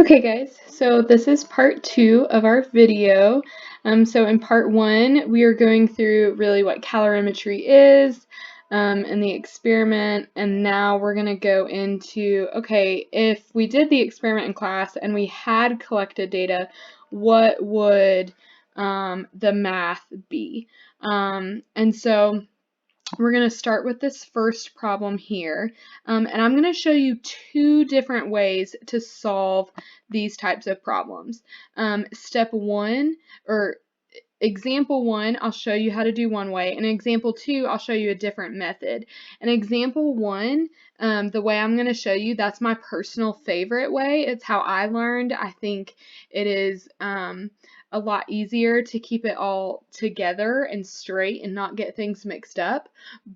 Okay guys, so this is part 2 of our video. So in part 1, we are going through really what calorimetry is and the experiment, and now we're going to go into, okay, if we did the experiment in class and we had collected data, what would the math be? And so we're going to start with this first problem here, and I'm going to show you two different ways to solve these types of problems. Step 1, or example 1, I'll show you how to do one way, and example 2, I'll show you a different method. And example 1, the way I'm going to show you, that's my personal favorite way. It's how I learned. I think it is a lot easier to keep it all together and straight and not get things mixed up.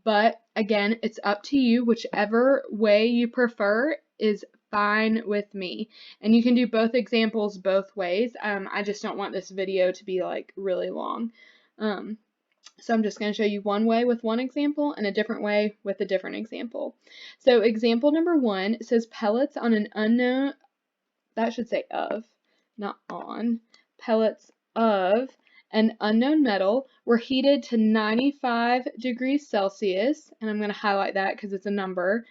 But again, it's up to you. Whichever way you prefer is fine with me. And you can do both examples both ways. I just don't want this video to be like really long. So I'm just going to show you one way with one example and a different way with a different example. So example number 1 says pellets on an unknown, that should say of, not on, pellets of an unknown metal were heated to 95 degrees Celsius, and I'm going to highlight that because it's a number,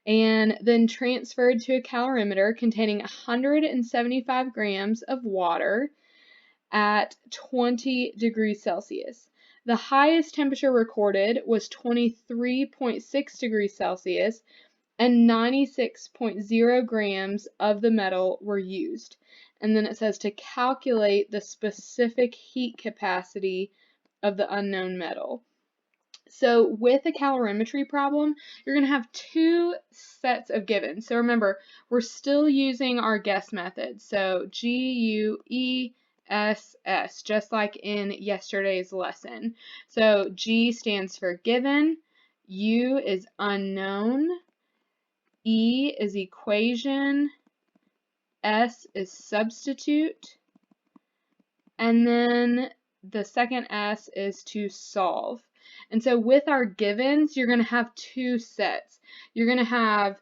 and then transferred to a calorimeter containing 175 grams of water at 20 degrees Celsius. The highest temperature recorded was 23.6 degrees Celsius, and 96.0 grams of the metal were used. And then it says to calculate the specific heat capacity of the unknown metal. So with a calorimetry problem, you're going to have two sets of givens. So remember, we're still using our guess method. So GUESS, just like in yesterday's lesson. So G stands for given, U is unknown, E is equation, S is substitute, and then the second S is to solve. And so with our givens, you're going to have two sets. You're going to have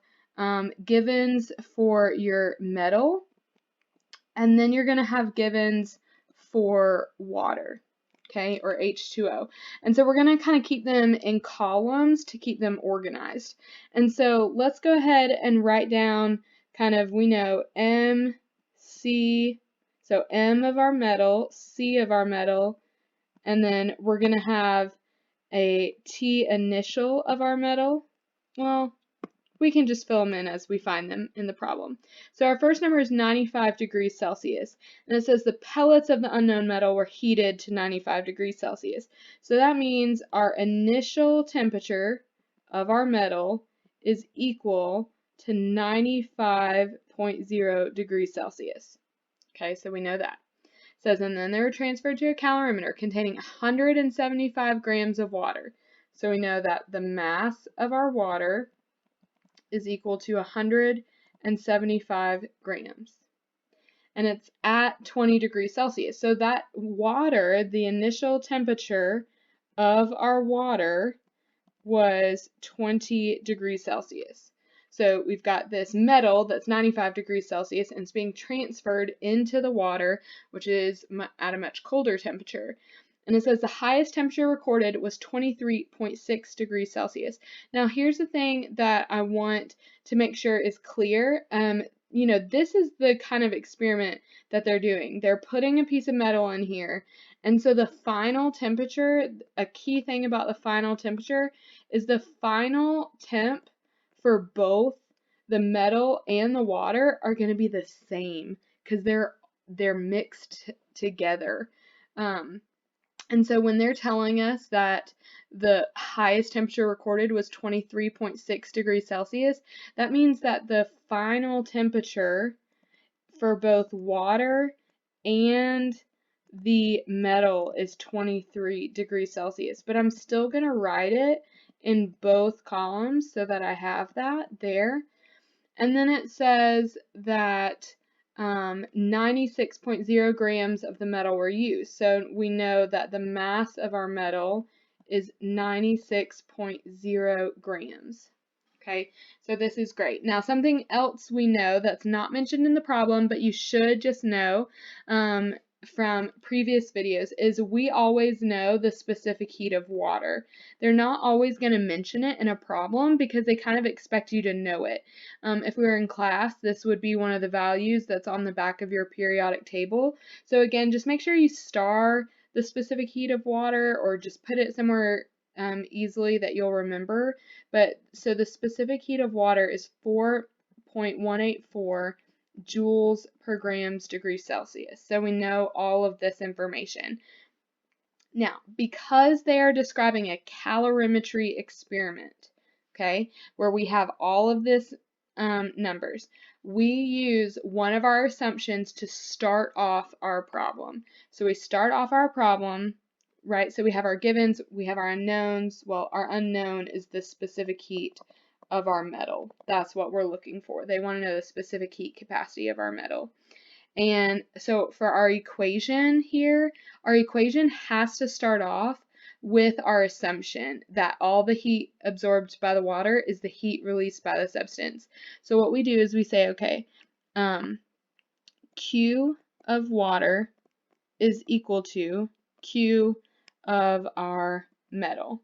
givens for your metal, and then you're going to have givens for water, okay, or H2O. And so we're going to kind of keep them in columns to keep them organized. And so let's go ahead and write down kind of, we know M, C, so M of our metal, C of our metal, and then we're going to have a T initial of our metal. Well, we can just fill them in as we find them in the problem. So our first number is 95 degrees Celsius, and it says the pellets of the unknown metal were heated to 95 degrees Celsius. So that means our initial temperature of our metal is equal to 95.0 degrees Celsius. Okay, so we know that. It says, and then they were transferred to a calorimeter containing 175 grams of water. So we know that the mass of our water is equal to 175 grams. And it's at 20 degrees Celsius. So that water, the initial temperature of our water was 20 degrees Celsius. So we've got this metal that's 95 degrees Celsius and it's being transferred into the water, which is at a much colder temperature. And it says the highest temperature recorded was 23.6 degrees Celsius. Now here's the thing that I want to make sure is clear. You know, this is the kind of experiment that they're doing. They're putting a piece of metal in here. And so the final temperature, a key thing about the final temperature is the final temp for both the metal and the water are going to be the same because they're mixed together. And so when they're telling us that the highest temperature recorded was 23.6 degrees Celsius, that means that the final temperature for both water and the metal is 23 degrees Celsius. But I'm still going to write it in both columns so that I have that there. And then it says that 96.0 grams of the metal were used. So we know that the mass of our metal is 96.0 grams. Okay, so this is great. Now, something else we know that's not mentioned in the problem, but you should just know from previous videos is we always know the specific heat of water. They're not always going to mention it in a problem because they kind of expect you to know it. If we were in class, this would be one of the values that's on the back of your periodic table. So again, just make sure you star the specific heat of water or just put it somewhere easily that you'll remember. But so the specific heat of water is 4.184 joules per grams degrees Celsius. So we know all of this information. Now, because they are describing a calorimetry experiment, okay, where we have all of this numbers, we use one of our assumptions to start off our problem. So we start off our problem, right? So we have our givens, we have our unknowns. Well, our unknown is the specific heat of our metal. That's what we're looking for. They want to know the specific heat capacity of our metal. And so for our equation here, our equation has to start off with our assumption that all the heat absorbed by the water is the heat released by the substance. So what we do is we say, okay, Q of water is equal to Q of our metal.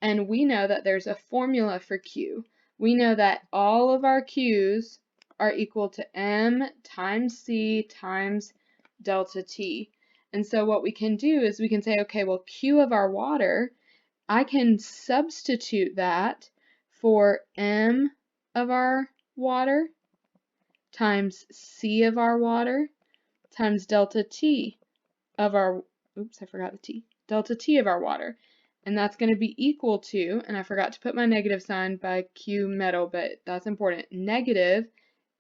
And we know that there's a formula for Q. We know that all of our Q's are equal to M times C times delta T. And so what we can do is we can say, okay, well, Q of our water, I can substitute that for M of our water times C of our water times delta T of our, oops, I forgot the T, delta T of our water. And that's going to be equal to, and I forgot to put my negative sign by Q metal, but that's important, negative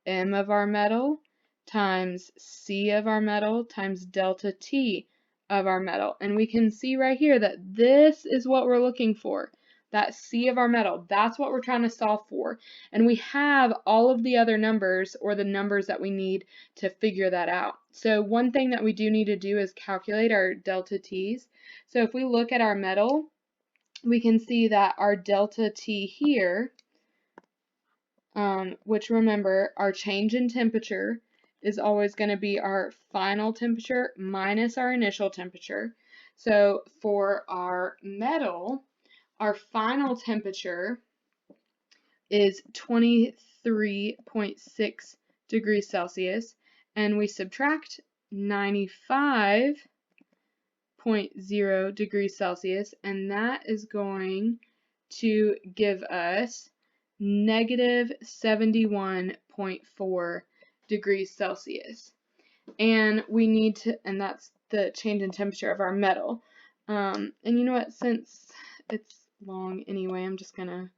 M of our metal times C of our metal times delta T of our metal. And we can see right here that this is what we're looking for, that C of our metal. That's what we're trying to solve for. And we have all of the other numbers, or the numbers that we need to figure that out. So one thing that we do need to do is calculate our delta T's. So if we look at our metal, we can see that our delta T here, which remember, our change in temperature is always going to be our final temperature minus our initial temperature. So for our metal, our final temperature is 23.6 degrees Celsius, and we subtract 95.0 degrees Celsius, and that is going to give us negative 71.4 degrees Celsius. And we need to, and that's the change in temperature of our metal. And you know what, since it's long anyway, I'm just going to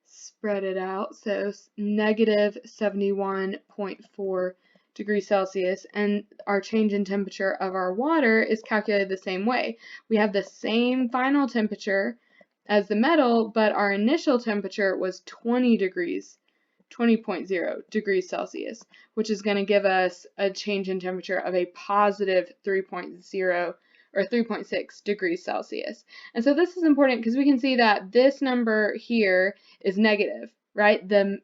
spread it out. So negative 71.4 degrees Celsius, and our change in temperature of our water is calculated the same way. We have the same final temperature as the metal, but our initial temperature was 20.0 degrees Celsius, which is going to give us a change in temperature of a positive 3.0 or 3.6 degrees Celsius. And so this is important because we can see that this number here is negative, right? The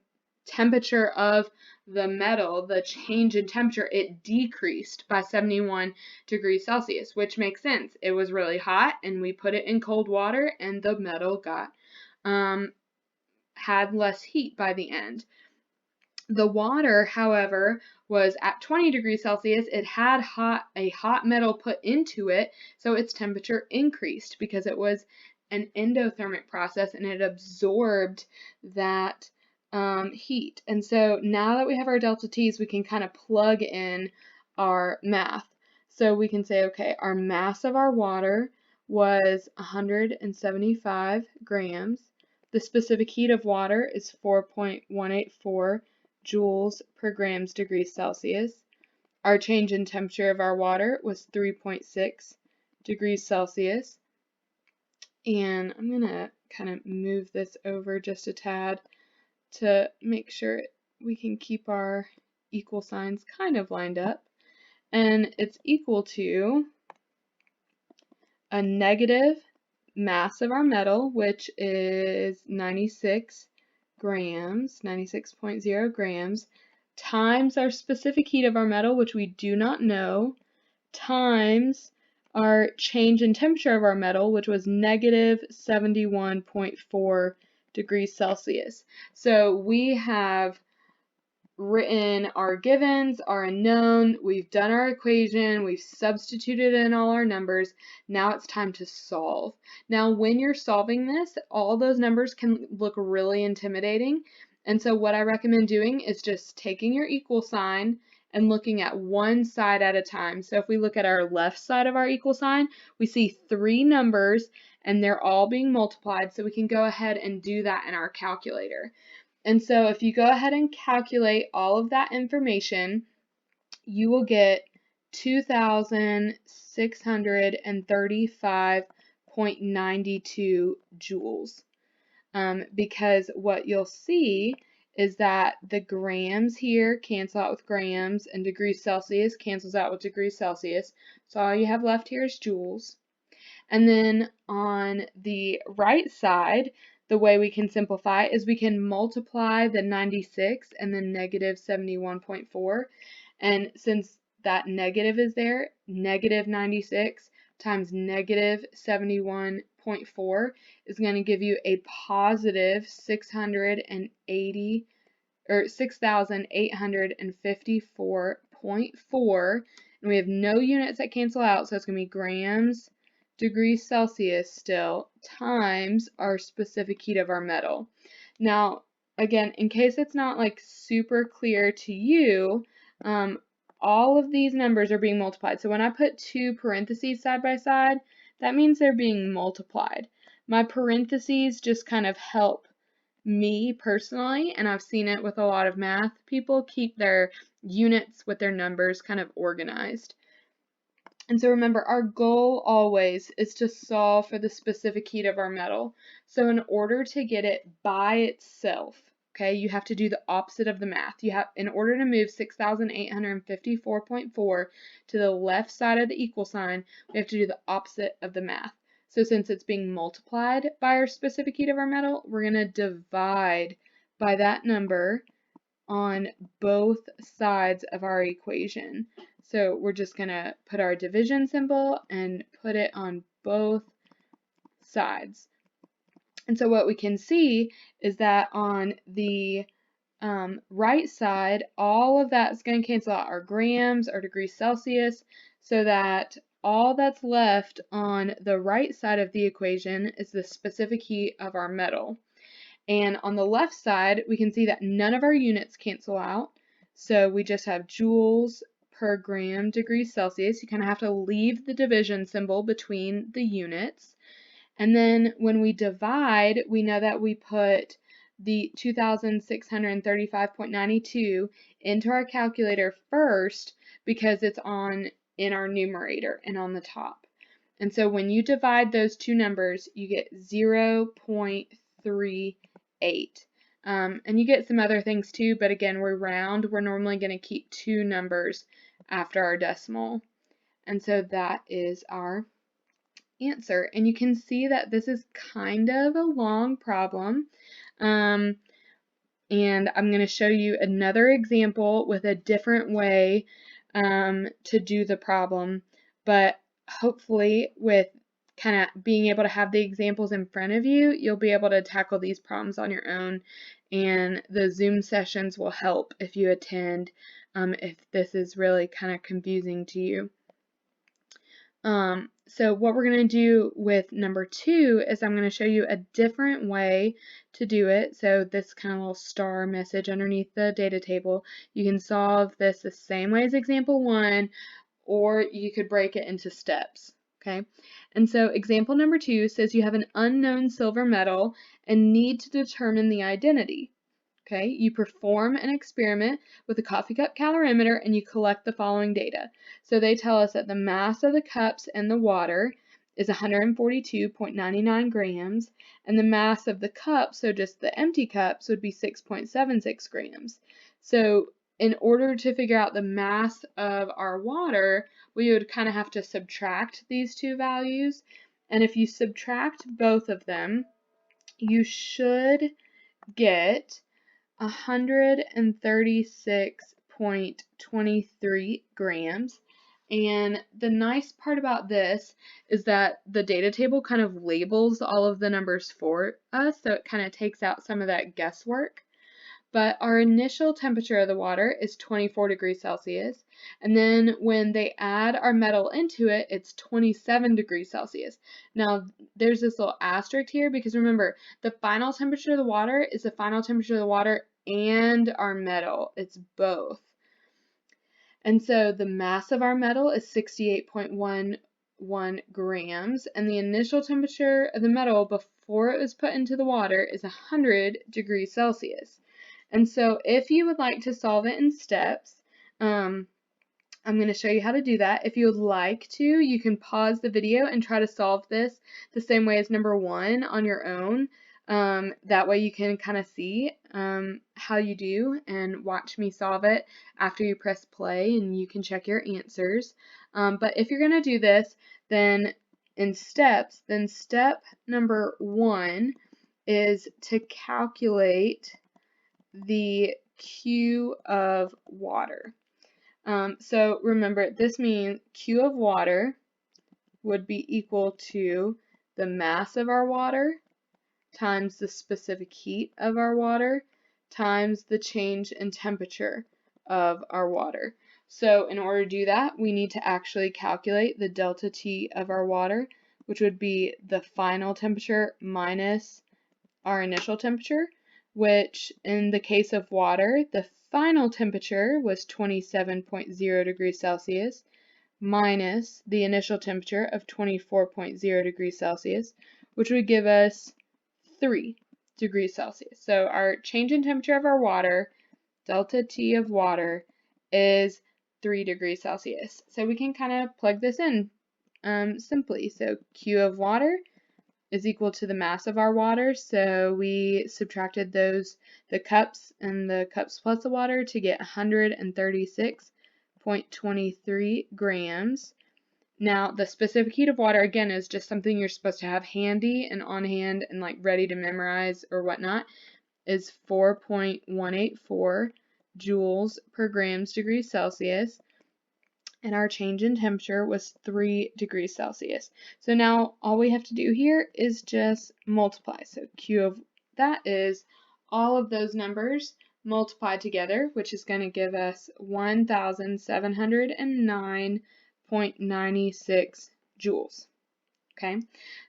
temperature of the metal, the change in temperature, it decreased by 71 degrees Celsius, which makes sense. It was really hot and we put it in cold water and the metal got had less heat by the end. The water, however, was at 20 degrees Celsius. It had a hot metal put into it, so its temperature increased because it was an endothermic process and it absorbed that heat. And so now that we have our delta T's, we can kind of plug in our math. So we can say, okay, our mass of our water was 175 grams. The specific heat of water is 4.184 joules per grams degrees Celsius. Our change in temperature of our water was 3.6 degrees Celsius. And I'm going to kind of move this over just a tad to make sure we can keep our equal signs kind of lined up. And it's equal to a negative mass of our metal, which is 96 grams, 96.0 grams, times our specific heat of our metal, which we do not know, times our change in temperature of our metal, which was negative 71.4 degrees Celsius. So we have written our givens, our unknown, we've done our equation, we've substituted in all our numbers. Now it's time to solve. Now when you're solving this, all those numbers can look really intimidating. And so what I recommend doing is just taking your equal sign and looking at one side at a time. So if we look at our left side of our equal sign, we see 3 numbers and they're all being multiplied. So we can go ahead and do that in our calculator. And so if you go ahead and calculate all of that information, you will get 2,635.92 joules. Because what you'll see is that the grams here cancel out with grams and degrees Celsius cancels out with degrees Celsius. So all you have left here is joules. And then on the right side, the way we can simplify is we can multiply the 96 and then negative 71.4. And since that negative is there, negative 96 times negative 71.4 is going to give you a positive 680 or 6,854.4. And we have no units that cancel out, so it's going to be grams degrees Celsius still times our specific heat of our metal. Now, again, in case it's not like super clear to you, all of these numbers are being multiplied. So when I put 2 parentheses side by side, that means they're being multiplied. My parentheses just kind of help me personally, and I've seen it with a lot of math people, keep their units with their numbers kind of organized. And so remember, our goal always is to solve for the specific heat of our metal. So in order to get it by itself, okay, you have to do the opposite of the math. You have, in order to move 6,854.4 to the left side of the equal sign, we have to do the opposite of the math. So since it's being multiplied by our specific heat of our metal, we're going to divide by that number on both sides of our equation. So we're just going to put our division symbol and put it on both sides. And so what we can see is that on the right side, all of that is going to cancel out our grams, our degrees Celsius, so that all that's left on the right side of the equation is the specific heat of our metal. And on the left side, we can see that none of our units cancel out. So we just have joules per gram degrees Celsius. You kind of have to leave the division symbol between the units. And then when we divide, we know that we put the 2,635.92 into our calculator first because it's in our numerator and on the top. And so when you divide those two numbers, you get 0.38. And you get some other things too, but again, we're round. We're normally going to keep 2 numbers after our decimal. And so that is our answer. And you can see that this is kind of a long problem. And I'm going to show you another example with a different way to do the problem. But hopefully with kind of being able to have the examples in front of you, you'll be able to tackle these problems on your own. And the Zoom sessions will help if you attend, if this is really kind of confusing to you. So what we're going to do with number 2 is I'm going to show you a different way to do it. So this kind of little star message underneath the data table, you can solve this the same way as example 1, or you could break it into steps. Okay, and so example number 2 says you have an unknown silver metal and need to determine the identity. Okay, you perform an experiment with a coffee cup calorimeter and you collect the following data. So they tell us that the mass of the cups and the water is 142.99 grams, and the mass of the cup, so just the empty cups, would be 6.76 grams. So in order to figure out the mass of our water, we would kind of have to subtract these two values. And if you subtract both of them, you should get 136.23 grams. And the nice part about this is that the data table kind of labels all of the numbers for us, so it kind of takes out some of that guesswork. But our initial temperature of the water is 24 degrees Celsius, and then when they add our metal into it, it's 27 degrees Celsius. Now, there's this little asterisk here because remember, the final temperature of the water is the final temperature of the water and our metal. It's both. And so the mass of our metal is 68.11 grams, and the initial temperature of the metal before it was put into the water is 100 degrees Celsius. And so if you would like to solve it in steps, I'm going to show you how to do that. If you would like to, you can pause the video and try to solve this the same way as number 1 on your own. That way you can kind of see how you do and watch me solve it after you press play, and you can check your answers. But if you're going to do this, then in steps, then step number 1 is to calculate the Q of water. So remember, this means Q of water would be equal to the mass of our water times the specific heat of our water times the change in temperature of our water. So in order to do that, we need to actually calculate the delta T of our water, which would be the final temperature minus our initial temperature, which in the case of water, the final temperature was 27.0 degrees Celsius minus the initial temperature of 24.0 degrees Celsius, which would give us 3 degrees Celsius. So our change in temperature of our water, delta T of water, is 3 degrees Celsius. So we can kind of plug this in simply. So Q of water is equal to the mass of our water, so we subtracted the cups and the cups plus the water to get 136.23 grams. Now, the specific heat of water, again, is just something you're supposed to have handy and on hand and like ready to memorize or whatnot, is 4.184 joules per grams degrees Celsius. And our change in temperature was 3 degrees Celsius. So now all we have to do here is just multiply. So Q of that is all of those numbers multiplied together, which is going to give us 1,709.96 joules. Okay,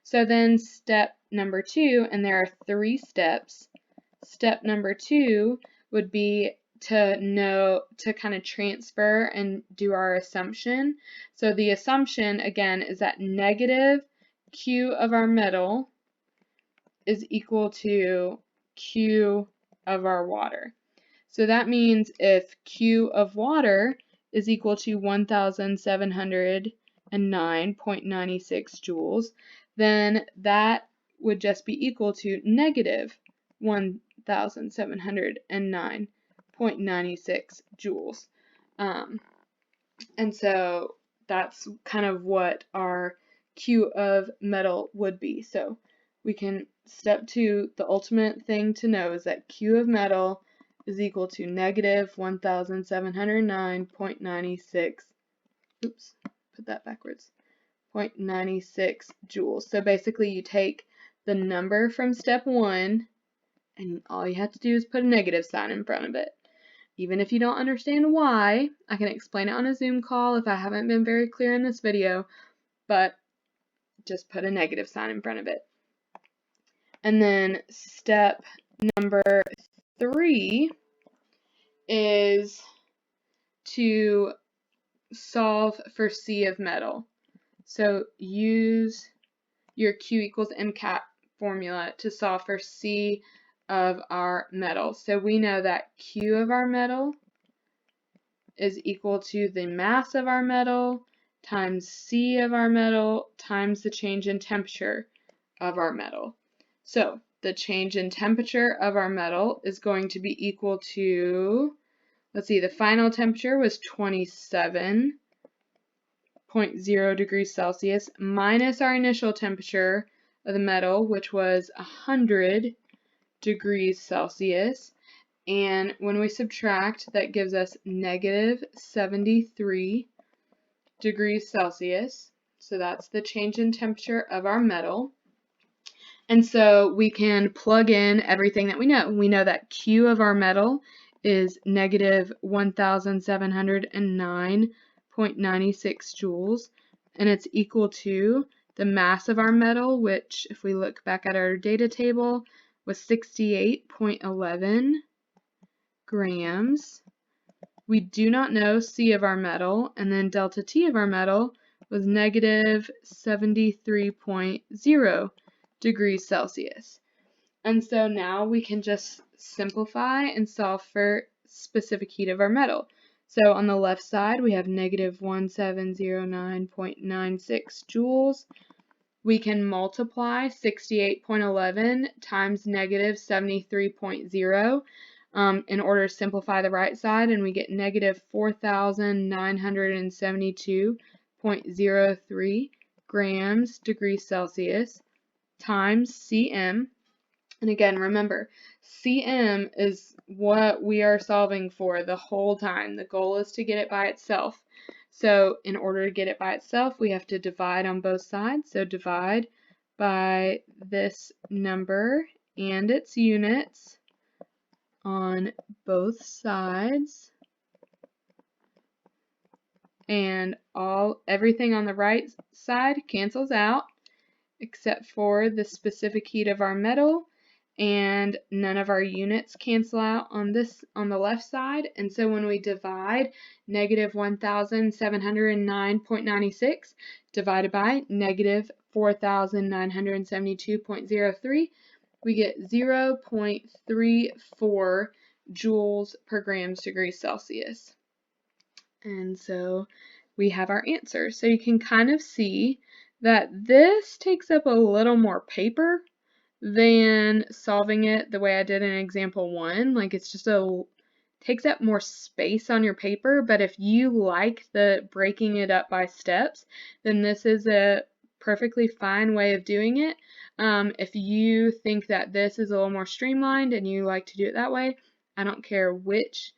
so then step number 2, and there are 3 steps. Step number 2 would be to kind of transfer and do our assumption. So the assumption, again, is that negative Q of our metal is equal to Q of our water. So that means if Q of water is equal to 1,709.96 joules, then that would just be equal to negative 1,709.96 joules. And so that's kind of what our Q of metal would be. So we can, step 2, the ultimate thing to know is that Q of metal is equal to negative 1,709.96, oops, put that backwards, 0.96 joules. So basically you take the number from step 1, and all you have to do is put a negative sign in front of it. Even if you don't understand why, I can explain it on a Zoom call if I haven't been very clear in this video, but just put a negative sign in front of it. And then step number 3 is to solve for C of metal. So use your Q equals MCAT formula to solve for C of our metal. So we know that Q of our metal is equal to the mass of our metal times C of our metal times the change in temperature of our metal. So the change in temperature of our metal is going to be equal to, let's see, the final temperature was 27.0 degrees Celsius minus our initial temperature of the metal, which was 100 degrees Celsius. And when we subtract, that gives us negative 73 degrees Celsius. So that's the change in temperature of our metal. And so we can plug in everything that we know. We know that Q of our metal is negative 1,709.96 joules, and it's equal to the mass of our metal, which, if we look back at our data table, was 68.11 grams. We do not know C of our metal, and then delta T of our metal was negative 73.0 degrees Celsius. And so now we can just simplify and solve for specific heat of our metal. So on the left side, we have negative 1709.96 joules. We can multiply 68.11 times negative 73.0 in order to simplify the right side, and we get negative 4,972.03 grams degrees Celsius times cm. And again, remember, cm is what we are solving for the whole time. The goal is to get it by itself. So in order to get it by itself, we have to divide on both sides. So divide by this number and its units on both sides. And everything on the right side cancels out except for the specific heat of our metal, and none of our units cancel out on the left side. And so when we divide negative 1,709.96 divided by negative 4,972.03, we get 0.34 joules per grams degrees Celsius. And so we have our answer. So you can kind of see that this takes up a little more paper than solving it the way I did in example 1. Like, it's just takes up more space on your paper, but if you like the breaking it up by steps, then this is a perfectly fine way of doing it. If you think that this is a little more streamlined and you like to do it that way, I don't care which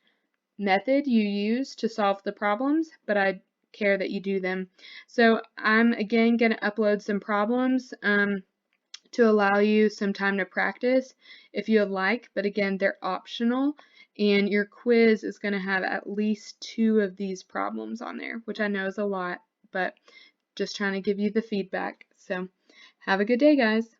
method you use to solve the problems, but I care that you do them. So I'm again going to upload some problems to allow you some time to practice if you would like, but again, they're optional, and your quiz is going to have at least 2 of these problems on there, which I know is a lot, but just trying to give you the feedback. So have a good day, guys.